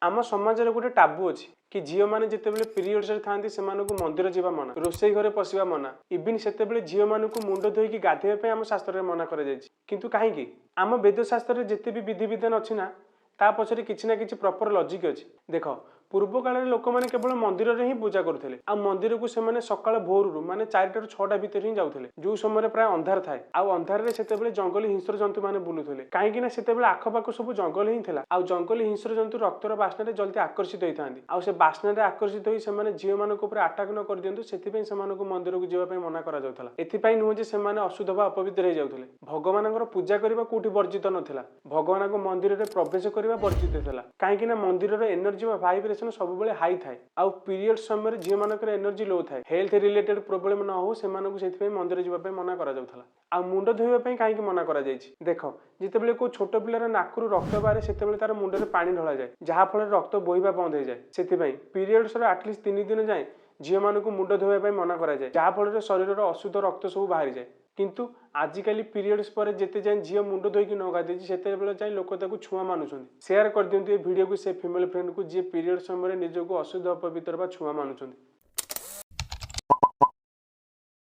आम समाज गोटे टाबू अच्छी कि झील मैंने जितेबाला पिरियड्स था मंदिर जावा मना रोसई घर पशिवा मना इवन से झील मानक मुंड धोईकी गाधेवाई आम शास्त्र में मना कर कहीं आम वेदशास्त्र में जिते भी विधि विधान अच्छी ना ता पछरे किसी ना किसी प्रॉपर लॉजिक अच्छी देख पूर्व काल में लोक मैंने केवल मंदिर में ही पूजा करुले आ मंदिर को से सकाल भोर माने 4 टा 6टा भितर ही जाऊे जो समय प्राय अंधार थाए आउ अंधार से जंगली हिंस्र जंतु मैंने बुलूले कहीं से आखपाख सब जंगल ही था आउ जंगली हिंस्र जंतु रक्तर बास्ना जल्दी आकर्षित होता आउ से बास्ना आकर्षित हो झील मान आटाक न कर दिंतु से मंदिर को जावाई मना कर नुहे से अशुद्ध व अपवित्र हो जाते भगवान पूजा करने कौटी वर्जित नाला भगवान को मंदिर में प्रवेश करने वर्जित था कहीं मंदिर एनर्जी वाइब्रेशन सब हाई थाए आउ पीरियड समय झील मानकर एनर्जी लो थाए हेल्थ रिलेटेड प्रोब्लेम न हो से मंदिर जावाई मना कर आ मुंड धोइबा कहीं मना कर देख जितेबाला कोई छोट पिलार नाकरू रक्त बाहर से तार मुंडे पानी ढला जाए जहाँफल रक्त बोहिबा बंद हो जाए से पीरियड्स आटलिस्ट 3 दिन जाए झील मानक मुंड धोइबा मना कराए जहाँफल शरीर अशुद्ध रक्त सब बाहरी जाए किंतु आजिकल पीरियड्स पर जिते जाए झील मुंड धोईकी न गाधे से लोक छुआ मानुंट सेयार कर दिंतु ये वीडियो को से फीमेल फ्रेंड को जी पीरियड समय निजक अशुद्ध अपवित्र छुआ मानुंट।